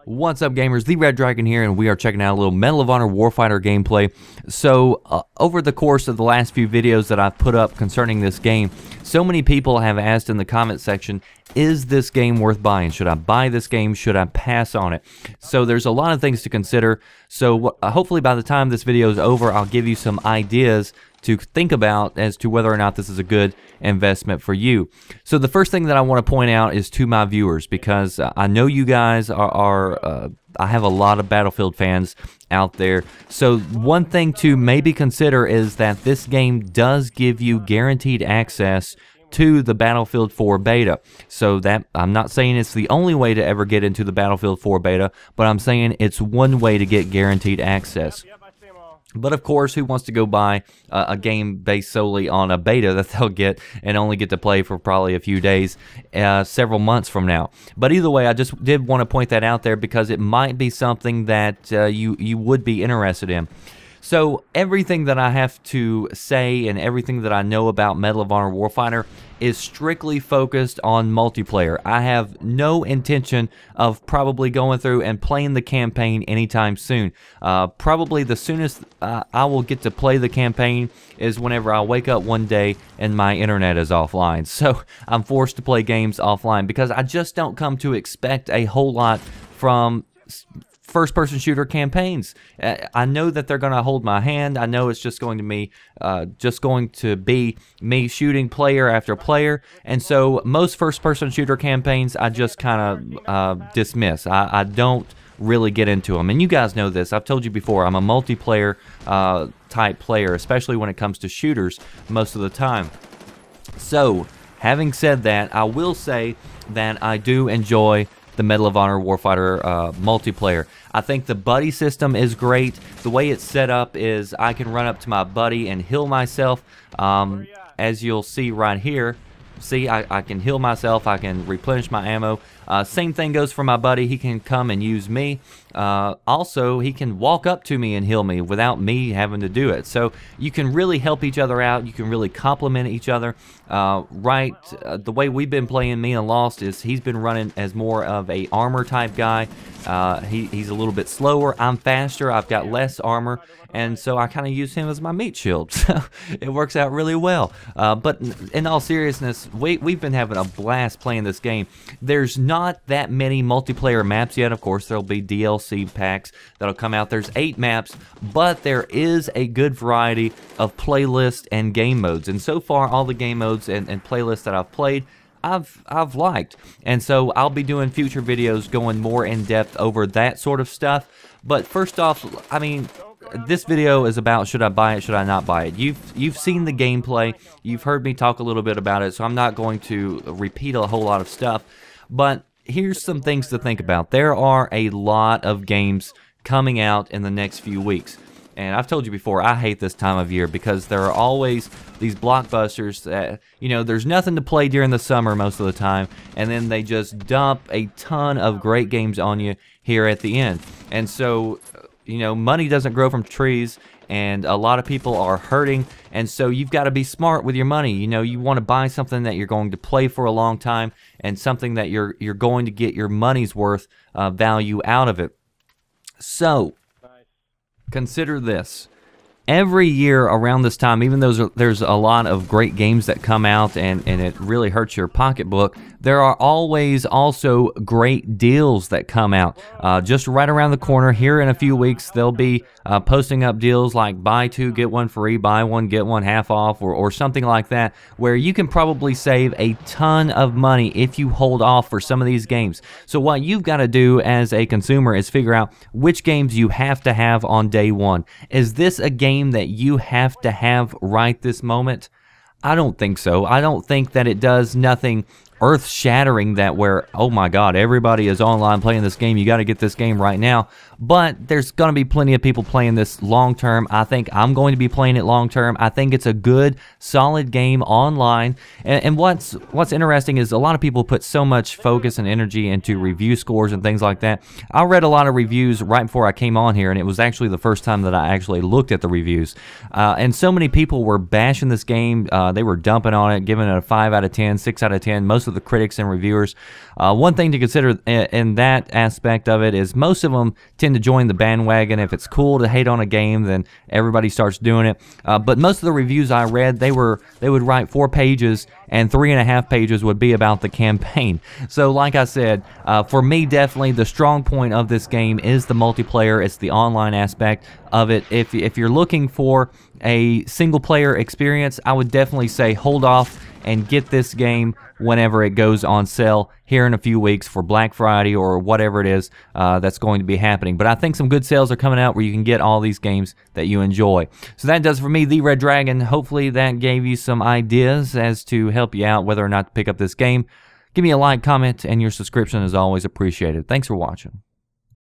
What's up, gamers? The Red Dragon here, and we are checking out a little Medal of Honor Warfighter gameplay. So, over the course of the last few videos that I've put up concerning this game, so many people have asked in the comment section, is this game worth buying? Should I buy this game? Should I pass on it? So there's a lot of things to consider. So hopefully by the time this video is over, I'll give you some ideas to think about as to whether or not this is a good investment for you. So the first thing that I want to point out is to my viewers, because I know you guys are I have a lot of Battlefield fans out there. So one thing to maybe consider is that this game does give you guaranteed access to the Battlefield 4 beta. So that, I'm not saying it's the only way to ever get into the Battlefield 4 beta, but I'm saying it's one way to get guaranteed access. But of course, who wants to go buy a game based solely on a beta that they'll get and only get to play for probably a few days, several months from now? But either way, I just did want to point that out there because it might be something that you would be interested in. So everything that I have to say and everything that I know about Medal of Honor Warfighter is strictly focused on multiplayer. I have no intention of probably going through and playing the campaign anytime soon. Probably the soonest I will get to play the campaign is whenever I wake up one day and my internet is offline. So I'm forced to play games offline because I just don't come to expect a whole lot from first-person shooter campaigns. I know that they're going to hold my hand. I know it's just going to be me shooting player after player, and so most first-person shooter campaigns I just kind of dismiss. I don't really get into them, and you guys know this. I've told you before, I'm a multiplayer type player, especially when it comes to shooters most of the time. So, having said that, I will say that I do enjoy the Medal of Honor Warfighter multiplayer. I think the buddy system is great. The way it's set up is I can run up to my buddy and heal myself. As you'll see right here, see, I can heal myself, I can replenish my ammo. Same thing goes for my buddy. He can come and use me. Also, he can walk up to me and heal me without me having to do it. So you can really help each other out. You can really complement each other. The way we've been playing, me and Lost, is he's been running as more of a armor type guy. He's a little bit slower. I'm faster. I've got less armor. And so I kind of use him as my meat shield. So it works out really well. But in all seriousness, we've been having a blast playing this game. There's not that many multiplayer maps yet. Of course, there'll be DLC packs that'll come out. There's 8 maps, but there is a good variety of playlists and game modes. And so far, all the game modes and playlists that I've played, I've liked. And so I'll be doing future videos going more in depth over that sort of stuff. But first off, I mean, this video is about should I buy it, should I not buy it. You've seen the gameplay, you've heard me talk a little bit about it, so I'm not going to repeat a whole lot of stuff. But here's some things to think about. There are a lot of games coming out in the next few weeks. And I've told you before, I hate this time of year because there are always these blockbusters that, you know, there's nothing to play during the summer most of the time, and then they just dump a ton of great games on you here at the end. And so, you know, money doesn't grow from trees, and a lot of people are hurting, and so you've got to be smart with your money. You know, you want to buy something that you're going to play for a long time, and something that you're going to get your money's worth value out of it. So, consider this. Every year around this time, even though there's a lot of great games that come out and it really hurts your pocketbook, there are always also great deals that come out. Just right around the corner here in a few weeks, they'll be posting up deals like buy 2, get 1 free, buy 1, get 1 half off, or something like that, where you can probably save a ton of money if you hold off for some of these games. So what you've got to do as a consumer is figure out which games you have to have on day one. Is this a game that you have to have right this moment? I don't think so. I don't think that it does nothing earth-shattering that where, oh my god, everybody is online playing this game, you got to get this game right now. But there's going to be plenty of people playing this long-term. I think I'm going to be playing it long-term. I think it's a good, solid game online. And what's interesting is a lot of people put so much focus and energy into review scores and things like that. I read a lot of reviews right before I came on here, and it was actually the first time that I actually looked at the reviews. And so many people were bashing this game. They were dumping on it, giving it a 5 out of 10, 6 out of 10. Most of of the critics and reviewers. One thing to consider in that aspect of it is most of them tend to join the bandwagon. If it's cool to hate on a game, then everybody starts doing it. But most of the reviews I read, they would write 4 pages, and 3.5 pages would be about the campaign. So like I said, for me, definitely the strong point of this game is the multiplayer. It's the online aspect of it. If you're looking for a single player experience, I would definitely say hold off and get this game whenever it goes on sale here in a few weeks for Black Friday or whatever it is that's going to be happening. But I think some good sales are coming out where you can get all these games that you enjoy. So that does it for me, The Red Dragon. Hopefully that gave you some ideas as to help you out whether or not to pick up this game. Give me a like, comment, and your subscription is always appreciated. Thanks for watching.